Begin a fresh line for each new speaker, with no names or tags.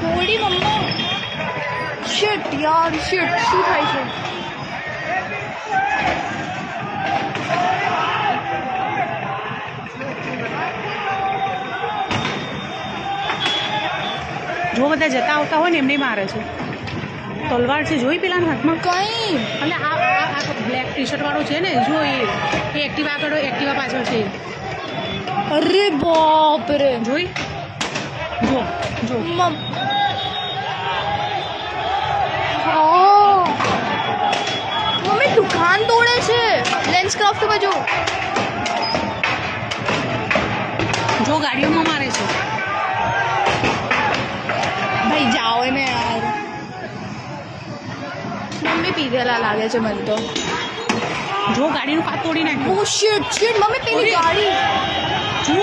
થોડી મમ્મા શિટ યાર શિટ શું થાય છે
જો બધા જતા આવતા હોય ને એમને મારે છે તલવાર છે જોઈ પેલાના હાથમાં
કઈ
એટલે આ બ્લેક ટી શર્ટ વાળો છે ને જો એ એક્ટિવા આગળ એક્ટિવા પાછળ છે
અરે બાપ રે
જોઈ જો જો
મમ્મી દુકાન તોડે છે લેન્સ ક્રાફ્ટ બાજુ
જો ગાડીઓમાં મારે છે
ભાઈ જાઓ ને યાર મમ્મી પીધેલા લાગે છે મને તો
જો ગાડીનું કાચ તોડી નાખ્યું
ઓ શિટ શિટ મમ્મી પેલી ગાડી
જો